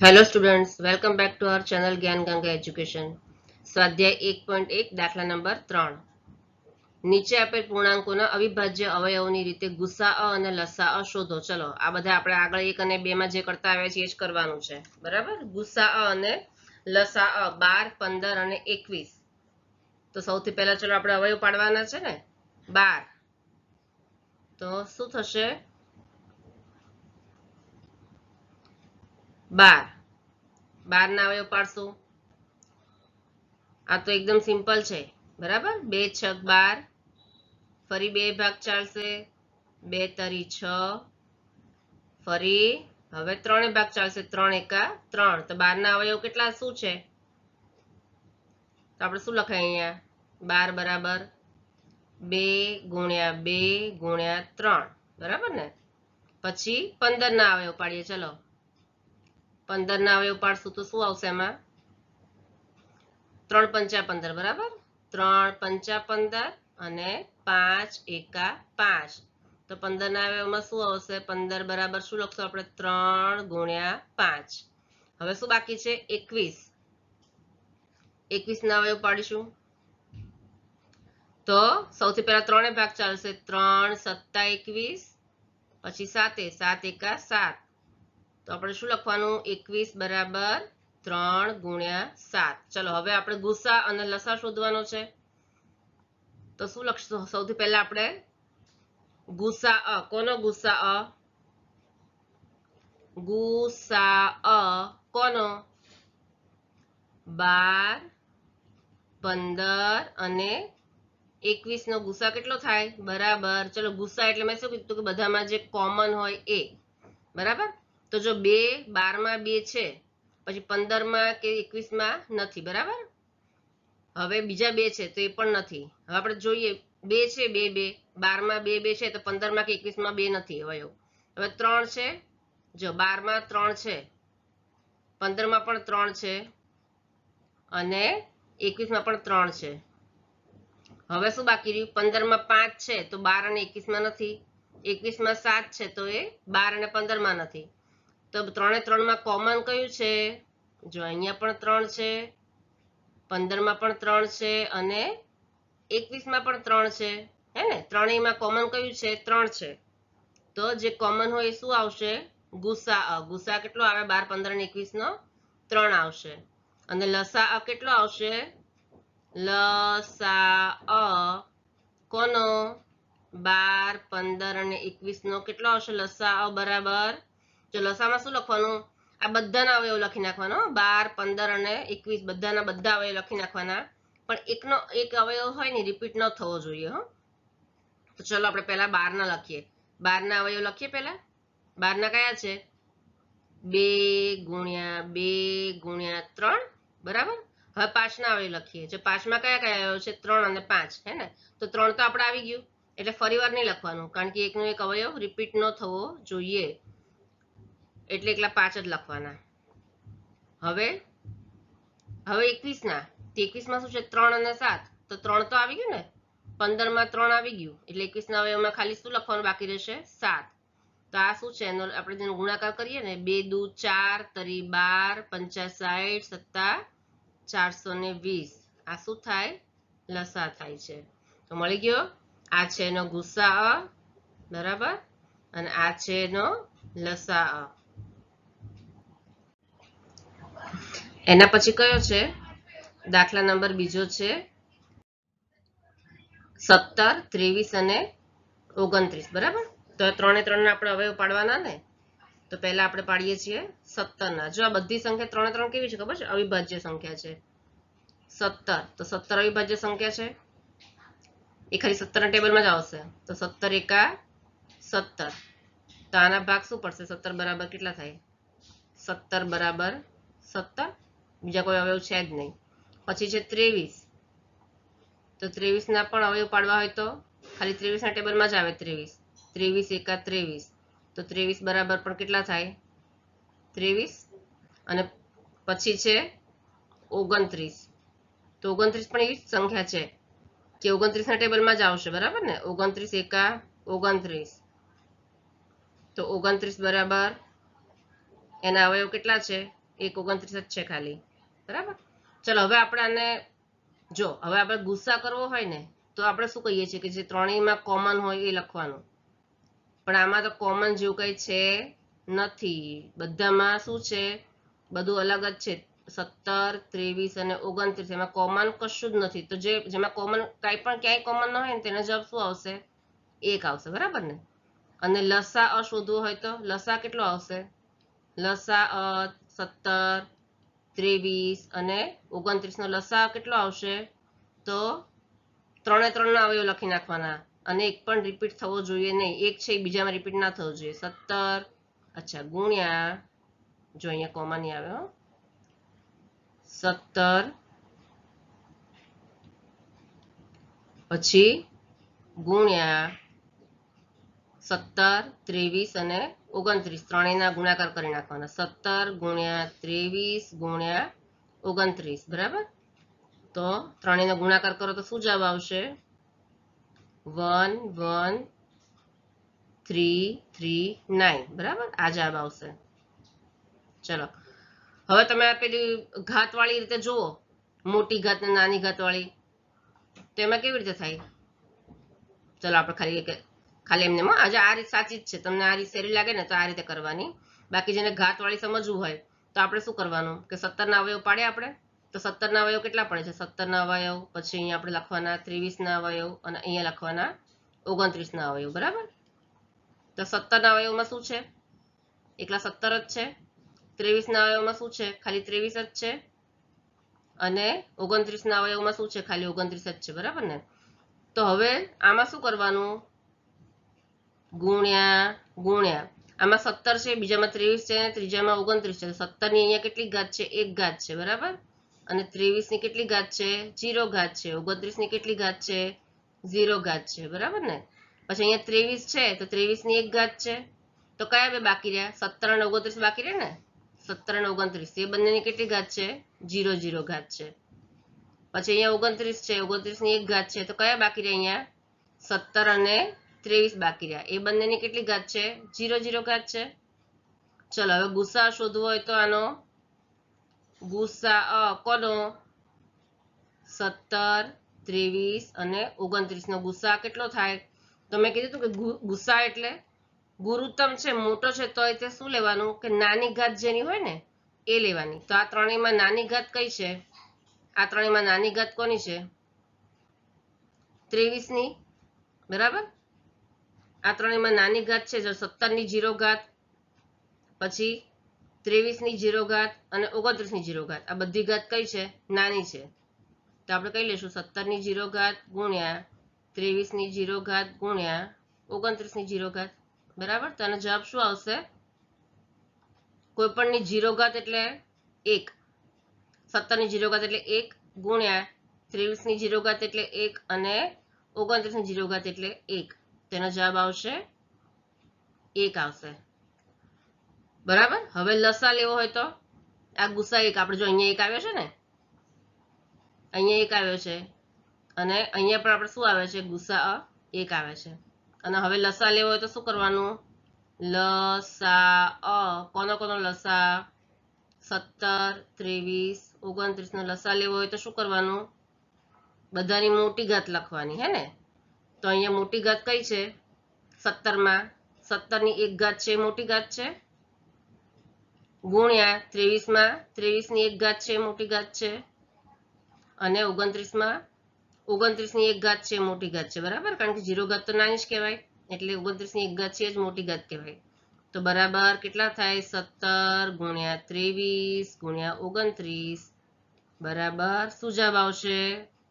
Hello students, welcome back to our channel જ્ઞાન Ganga education. સ્વાધ્યાય 1.1 દાખલા નંબર 3. નીચે આપેલ પૂર્ણાંકોના અવિભાજ્ય અવયવોની રીતે ગુસાઅ અને લસાઅ શોધો. ચલો, આ બધા આપણે આગળ 1 અને 2 માં જે કરતા આવ્યા છીએ એ જ કરવાનું છે. બરાબર? ગુસાઅ અને લસાઅ 12, 15 અને 21. તો સૌથી પહેલા ચલો આપણે અવયવ પાડવાના છે ને. 12 તો શું થશે? 12 ના અવયવ પાડશું. આ તો એકદમ સિમ્પલ છે. બરાબર? 2 છક 12, ફરી 2 ભાગ ચાલશે, 2 તરી 6, ફરી હવે 3 ભાગ ચાલશે, 3 એકા 3. તો 12 ના અવયવ કેટલા શું છે? તો આપણે શું લખાય અહીંયા? 12 બરાબર 2 ગુણ્યા 2 ગુણ્યા 3. બરાબર ને? પછી 15 ના અવયવ પાડીએ. ચલો, 15 ના અવયવ પાડશું તો શું આવશે એમાં? 3 પંચા 15. બરાબર? 3 પંચા 15 અને 5 એકા 5. તો 15 ના અવયવમાં શું આવશે? 15 બરાબર શું લખશું આપણે? 3 ગુણ્યા 5. હવે શું બાકી છે? 21. 21 ના અવયવ પાડીશું તો સૌથી પહેલા 3 ભાગ ચાલશે, 3 સત્તા 21, પછી 7 7 એકા 7. તો આપણે શું લખવાનું? 21 બરાબર 3 ગુણ્યા 7. ચલો, હવે આપણે ગુસા અને લસા શોધવાનો છે. તો શું લખશું? સૌથી પહેલા આપણે ગુસાઅ. કોનો ગુસાઅ? ગુસાઅ કોનો? 12, 15 અને 21 નો ગુસા કેટલો થાય? બરાબર. ચલો, ગુસા એટલે મેં શું કીધું કે બધામાં જે કોમન હોય એ. બરાબર? તો જો 2 12 માં 2 છે, પછી 15 માં કે 21 માં નથી. બરાબર? હવે બીજા 2 છે તો એ પણ નથી. હવે આપણે જોઈએ 2 છે, 2 2 12 માં 2 2 છે તો 15 માં કે 21 માં 2 નથી અવયવ. હવે 3 છે, જો 12 માં 3 છે, 15 માં પણ 3 છે અને 21 માં પણ 3 છે. હવે શું બાકી રહ્યું? 15 માં 5 છે તો 12 અને 21 માં નથી. 21 માં 7 છે તો એ 12 અને 15 માં નથી. તો 3 એ 3 માં કોમન કયું છે? જો અહીંયા પણ 3 છે, 15 માં પણ 3 છે અને 21 માં પણ 3 છે. હે ને? ત્રણેયમાં કોમન કયું છે? 3 છે. તો જે કોમન હોય એ શું આવશે? ગુસાઅ. ગુસા કેટલો આવે? 12, 15 અને 21 નો 3 આવશે. અને લસાઅ કેટલો આવશે? લસાઅ કોનો? 12, 15 અને 21 નો કેટલો આવશે લસાઅ? બરાબર. જો લસામાં શું લખવાનું? આ બધાના અવયવ લખી નાખવાનો. 12, 15 અને 21 બધાના બધા અવયવ લખી નાખવાના. પણ એકનો એક અવયવ હોય ને રિપીટ ન થવો જોઈએ. હો, તો ચલો આપણે પહેલા 12 ના લખીએ. 12 ના અવયવ લખીએ પહેલા. 12 ના કયા છે? 2 ગુણ્યા 2 ગુણ્યા 3. બરાબર? હવે 5 ના અવયવ લખીએ. જો 5 માં કયા કયા અવયવ છે? 3 અને 5. હે ને? તો 3 તો આપણે આવી ગયું, એટલે ફરી વાર નહીં લખવાનું, કારણ કે એકનો એક અવયવ રિપીટ ન થવો જોઈએ, એટલે એકલા 5 જ લખવાના. હવે 21 ના. 21 માં શું છે? 3 અને 7. તો 3 તો આવી ગયું ને. 15 માં 3 આવી ગયું, એટલે 21 ના અવયવમાં ખાલી શું લખવાનું બાકી રહેશે? 7. તો આ શું છે? આપણે જેનો ગુણાકાર કરીએ ને, 2 દુ 4, તરી 12, પંચા 60, સત્તા 420. આ શું થાય? લસા થાય છે. તો મળી ગયો. આ છે એનો ગુસાઅ. બરાબર? અને આ છે એનો લસાઅ. એના પછી કયો છે? દાખલા નંબર બીજો છે 17, 23 અને 29. બરાબર? તો 3 એ 3 ના આપણે અવયવ પાડવાના ને. તો પહેલા આપણે પાડીએ છીએ 17 ના. જો આ બધી સંખ્યા 3 એ 3 કેવી છે ખબર છે? અવિભાજ્ય સંખ્યા છે. 17. તો 17 અવિભાજ્ય સંખ્યા છે. એ ખાલી 17 ના ટેબલમાં જ આવશે. તો 17 એકા 17. તો આના ભાગ શું પડશે? 17 બરાબર કેટલા થાય? 17 બરાબર 17. બીજા કોઈ અવયવ છે જ નહીં. પછી છે 23. તો 23 ના પણ અવયવ પાડવા હોય તો ખાલી 23 ના ટેબલમાં જ આવે 23. 23 એકા 23. તો 23 બરાબર પણ કેટલા થાય? 23. અને પછી છે 29. તો 29 પણ એવી સંખ્યા છે કે 29 ના ટેબલમાં જ આવશે. બરાબર ને? 29 એકા 29. તો 29 બરાબર એના અવયવ કેટલા છે? 1 29 જ છે ખાલી, બરાબર. ચલો હવે આપણે આને જો હવે આપણે ગુસ્સા કરવો હોય ને તો આપણે શું કહીએ છીએ કે જે ત્રણેયમાં કોમન હોય એ લખવાનું, પણ આમાં તો કોમન જેવું કઈ છે નથી, બધામાં શું છે, બધું અલગ જ છે. 17 23 અને 29 એમાં કોમન કશું જ નથી, તો જેમાં કોમન કાંઈ પણ ક્યાંય કોમન ન હોય ને તેનો જવાબ શું આવશે, 1 આવશે, બરાબર ને. અને લસા શોધવો હોય તો લસા કેટલો આવશે, લસા 17 23 અને 29 નો લસા કેટલો આવશે, તો 3 3 ના અવયવ લખી નાખવાના અને એક પણ રિપીટ થવો જોઈએ નહીં, એક છે એ બીજામાં રિપીટ ના થવો જોઈએ. 17 અચ્છા ગુણ્યા, જો અહીંયા કોમા નહીં આવે, 17 પછી ગુણ્યા 17 23 અને 29 ત્રણેયના ગુણાકાર કરી નાખવાના, 17 ગુણ્યા 23 ગુણ્યા 29, બરાબર. તો ત્રણેયનો ગુણાકાર કરો તો શું જવાબ આવશે, 1 1 3 3 9, બરાબર, આ જવાબ આવશે. ચલો હવે તમે આ પેલી ઘાતવાળી રીતે જુઓ, મોટી ઘાત ને નાની ઘાતવાળી, તો એમાં કેવી રીતે થાય. ચલો આપણે ખાલી એમને આજે આ રીત સાચી જ છે, તમને આ રીત સહેલી લાગે ને તો આ રીતે કરવાની, બાકી જેને ઘાતવાળી સમજવું હોય તો આપણે શું કરવાનું કે 17 ના અવયવ પાડે આપણે, તો 17 ના અવયવ કેટલા પડે છે, 17 ના અવયવ, પછી અહીંયા આપણે લખવાના 23 ના અવયવ અને અહીંયા લખવાના 29 ના અવયવ, બરાબર. તો 17 ના અવયવમાં શું છે, એકલા 17 જ છે. 23 ના અવયવમાં શું છે, ખાલી 23 જ છે. અને 29 ના અવયવમાં શું છે, ખાલી 29 જ છે, બરાબર ને. તો હવે આમાં શું કરવાનું, ગુણ્યા ગુણ્યા, આમાં 17 છે, બીજામાં 23 છે, ત્રીજામાં 29 છે. 17 ની અહીંયા કેટલી ઘાત છે, 1 ઘાત છે, બરાબર. અને 23 ની કેટલી ઘાત છે, 0 ઘાત છે. 29 ની કેટલી ઘાત છે, 0 ઘાત છે, બરાબર ને. પછી અહીંયા 23 છે તો 23 ની 1 ઘાત છે. તો કયા બે બાકી રહ્યા, 17 અને 29 બાકી રહ્યા ને, 17 અને 29 એ બંનેની કેટલી ઘાત છે, 0 0 ઘાત છે. પછી અહીંયા 29 છે, 29 ની 1 ઘાત છે, તો કયા બાકી રહ્યા, અહીંયા 17 અને 23 બાકી રહ્યા, એ બંનેની કેટલી ઘાત છે, 0 0 ઘાત છે. ચલો હવે ગુસ્સા શોધવો હોય તો આનો ગુસ્સા કોનો, 17 23 અને 29 નો ગુસ્સા કેટલો થાય, તો મેં કીધું કે ગુસ્સા એટલે ગુરુત્તમ છે, મોટો છે, તો તે શું લેવાનું કે નાની ઘાત જેની હોય ને એ લેવાની. તો આ ત્રણેયમાં નાની ઘાત કઈ છે, આ ત્રણેયમાં નાની ઘાત કોની છે, 23 ની, બરાબર. આ ત્રણેયમાં નાની ઘાત છે, 17 ની 0 ઘાત, પછી 23 ની 0 ઘાત અને 29 ની 0 ઘાત, આ બધી ઘાત કઈ છે, નાની છે. તો આપણે કઈ લેશું, 17 ની 0 ઘાત ગુણ્યા 23 ની 0 ઘાત ગુણ્યા 29 ની 0 ઘાત, બરાબર. તો આનો જવાબ શું આવશે, કોઈ પણ ની 0 ઘાત એટલે 1, 17 ની 0 ઘાત એટલે 1 ગુણ્યા 23 ની 0 ઘાત એટલે 1 અને 29 ની 0 ઘાત એટલે 1, તેનો જવાબ આવશે 1 આવશે, બરાબર. હવે લસા લેવો હોય તો આ ગુસ્સા 1, આપણે જો અહીંયા 1 આવ્યો છે ને, અહીંયા 1 આવ્યો છે અને અહીંયા પણ આપણે શું આવે છે, ગુસ્સા 1 આવે છે. અને હવે લસા લેવો હોય તો શું કરવાનું, લસા કોનો કોનો લસા, 17 23 29 નો લસા લેવો હોય તો શું કરવાનું, બધાની મોટી ઘાત લખવાની, હે ને. તો અહીંયા મોટી ઘાત કઈ છે, 17 માં 17 ની 1 ઘાત છે, મોટી ઘાત છે, ગુણ્યા 23 માં 23 ની 1 ઘાત છે, મોટી ઘાત છે, અને 29 માં 29 ની 1 ઘાત છે, મોટી ઘાત છે, બરાબર. કારણ કે 0 ઘાત તો નાની જ કહેવાય, એટલે 29 ની 1 ઘાત છે જ મોટી ઘાત કહેવાય. તો બરાબર કેટલા થાય, 17 ગુણ્યા 23 ગુણ્યા 29, બરાબર શું જવાબ આવશે,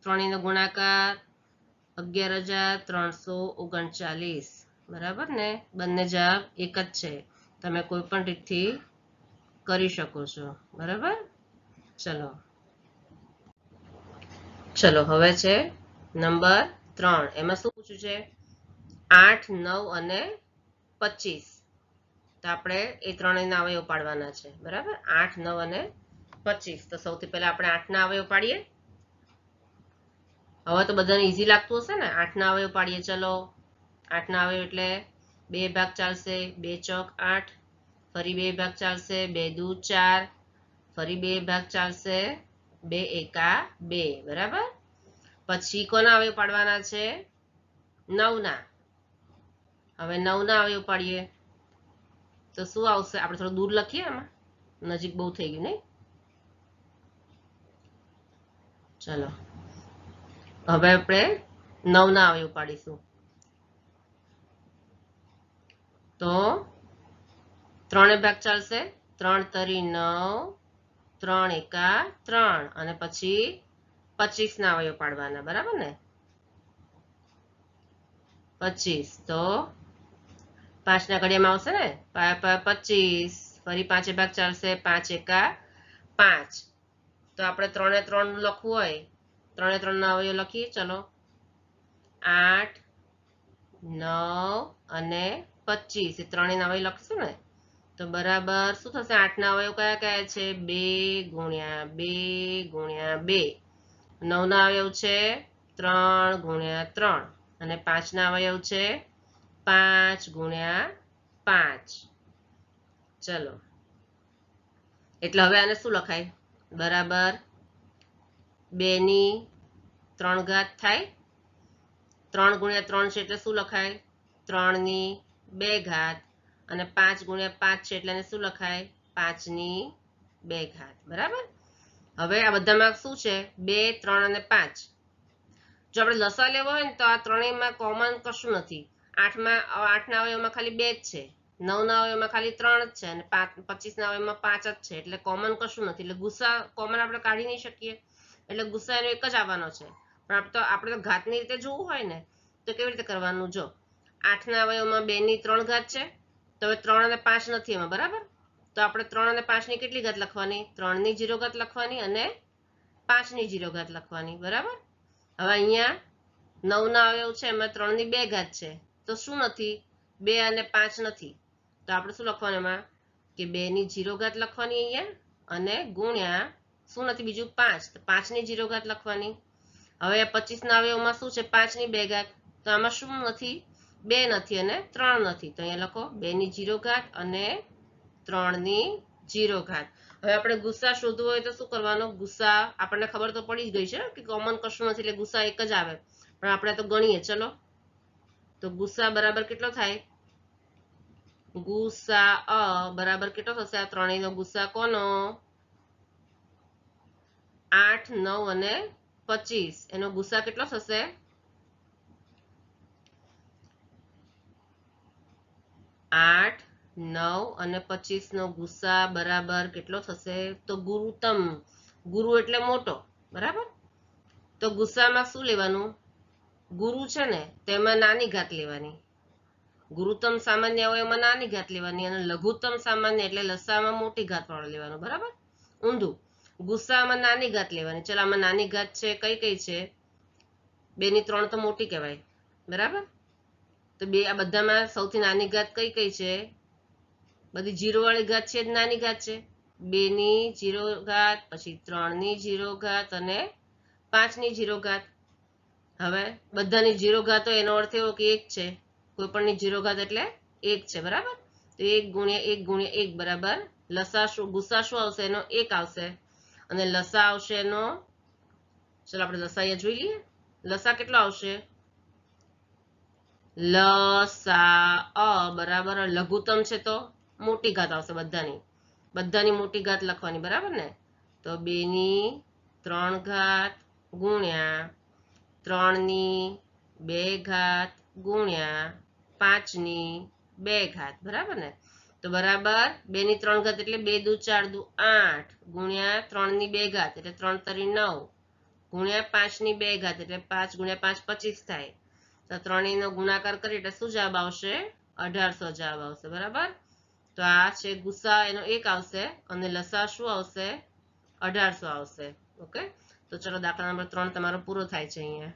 ત્રણેયનો ગુણાકાર 11339, બરાબર ને. બંને જવાબ એક જ છે, તમે કોઈ પણ રીતથી કરી શકો છો, બરાબર. ચલો હવે છે નંબર 3, એમાં શું પૂછ્યું છે, 8 9 અને 25. તો આપણે એ ત્રણેયના અવયવ પાડવાના છે, બરાબર. 8 9 અને 25. તો સૌથી પહેલા આપણે 8 ના અવયવ પાડીએ. હવે તો બધાને ઈઝી લાગતું હશે ને, 8 ના અવયવ પાડીએ. ચલો 8 ના અવયવ એટલે 2 ભાગ ચાલશે, 2 ચોક 8, ફરી 2 ભાગ ચાલશે, 2 દૂ 4, ફરી 2 ભાગ ચાલશે, 2 એકા 2, બરાબર. પછી કોના અવયવ પાડવાના છે? 9 ના. હવે 9 ના અવયવ પાડીએ તો શું આવશે? આપણે થોડું દૂર લખીએ, આમાં નજીક બહુ થઈ ગયું નહીં. ચલો હવે આપણે 9 ના અવયવ પાડીશું. તો 3 ભાગ ચાલશે, 3 તરી 9, 3 એકા 3, અને પછી 25 ના અવયવ પાડવાના, બરાબર ને? 25 તો 5 ના ઘડિયામાં આવશે ને, 25, ફરી 5 ભાગ ચાલશે, 5 એકા 5. તો આપણે 3 3 નું લખવું હોય, 3 3 ના અવયવ લખીએ. ચલો 8, 9 અને 25, એ ત્રણેયના અવયવ લખીશું ને. તો બરાબર શું થશે? 8 ના અવયવ કયા કયા છે? 2 ગુણ્યા 2 ગુણ્યા 2. 9 ના અવયવ છે 3 ગુણ્યા 3, અને 5 ના અવયવ છે 5 ગુણ્યા 5. ચલો એટલે હવે આને શું લખાય? બરાબર 2 ની 3 ઘાત થાય. 3 ગુણ્યા 3 છે એટલે શું લખાય? 3 ની 2 ઘાત, અને 5 ગુણ્યા 5 છે એટલે એને શું લખાય? 5 ની 2 ઘાત, બરાબર. હવે આ બધામાં શું છે? 2, 3 અને 5. જો આપણે લસા લેવો હોય ને તો આ ત્રણેયમાં કોમન કશું નથી. 8 ના અવયવમાં ખાલી 2 જ છે, 9 ના અવયવમાં ખાલી 3 જ છે, અને 25 ના અવયવમાં 5 જ છે, એટલે કોમન કશું નથી. એટલે ગુસા કોમન આપણે કાઢી નહીં શકીએ, એટલે ગુસા એનો એક જ આવવાનો છે. પણ આપણે તો ઘાતની રીતે જોવું હોય ને તો કેવી રીતે કરવાનું? જો 8 ના અવયવમાં 2 ની 3 ઘાત છે, તો હવે 3 અને 5 નથી એમાં, બરાબર. તો આપણે 3 અને 5 ની કેટલી ઘાત લખવાની? 3 ની 0 ઘાત લખવાની અને 5 ની 0 ઘાત લખવાની, બરાબર. હવે અહીંયા 9 ના અવયવ છે, એમાં 3 ની 2 ઘાત છે, તો શું નથી? 2 અને 5 નથી. તો આપણે શું લખવાનું એમાં? કે 2 ની 0 ઘાત લખવાની અહીંયા, અને ગુણ્યા શું નથી બીજું? 5, તો 5 ની 0 ઘાત લખવાની. હવે 25 ના અવયવમાં શું છે? 5 ની 2 ઘાત, તો આમાં શું નથી? 2 નથી અને 3 નથી, તો અહીંયા લખો 2 ની 0 ઘાત અને 3 ની 0 ઘાત. હવે આપણે ગુસા શોધવો હોય તો શું કરવાનું? ગુસા આપણને ખબર તો પડી જ ગઈ છે કે કોમન કશું નથી, એટલે ગુસા એક જ આવે. પણ આપણે તો ગણીએ. ચલો તો ગુસા બરાબર કેટલો થાય? ગુસા બરાબર કેટલો થશે? આ ત્રણેયનો ગુસા કોનો? 8, 9 અને 25. એનો ગુસા કેટલો થશે? 8, 9 અને 25 નો ગુસા બરાબર કેટલો થશે? તો ગુરુતમ, ગુરુ એટલે મોટો, બરાબર. તો ગુસામાં શું લેવાનું? ગુરુ છે ને તેમાં નાની ઘાત લેવાની. ગુરુત્તમ સામાન્ય અવયવમાં નાની ઘાત લેવાની, અને લઘુત્તમ સામાન્ય એટલે લસામાં મોટી ઘાત વાળો લેવાનો, બરાબર. ઊંધું, ગુસ્સામાં નાની ઘાત લેવાની. ચલો આમાં નાની ઘાત છે કઈ કઈ છે? 2 ની 3 તો મોટી કહેવાય, બરાબર. તો આ બધામાં સૌથી નાની ઘાત કઈ કઈ છે? બધી 0 વાળી ઘાત છે, નાની ઘાત છે. 2 ની 0 ઘાત, પછી 3 ની 0 ઘાત અને 5 ની 0 ઘાત. હવે બધાની 0 ઘાત હોય એનો અર્થ એવો કે 1 છે. કોઈ પણની 0 ઘાત એટલે 1 છે, બરાબર. તો 1 ગુણ્યા 1 ગુણ્યા 1 બરાબર લસા શું? ગુસા શું આવશે? એનો 1 આવશે, અને લસા આવશે એનો, ચલો આપણે લસા અહીંયા જોઈ લઈએ. લસા કેટલો આવશે? લસા બરાબર લઘુત્તમ છે તો મોટી ઘાત આવશે, બધાની મોટી ઘાત લખવાની, બરાબર ને. તો 2 ની 3 ઘાત ગુણ્યા 3 ની 2 ઘાત ગુણ્યા 5 ની 2 ઘાત, બરાબર ને. તો બરાબર 2 ની 3 ઘાત એટલે 2 દુ 4 દુ 8 ગુણ્યા 3 ની 2 ઘાત એટલે 3 તરી 9 ગુણ્યા 5 ની 2 ઘાત એટલે 5 ગુણ્યા 5 25 થાય. તો ત્રણેયનો ગુણાકાર કરીએ એટલે શું જવાબ આવશે? 1800 જવાબ આવશે, બરાબર. તો આ છે ગુસા, એનો 1 આવશે, અને લસા શું આવશે? 1800 આવશે. ઓકે, તો ચલો દાખલા નંબર 3 તમારો પૂરો થાય છે અહીંયા.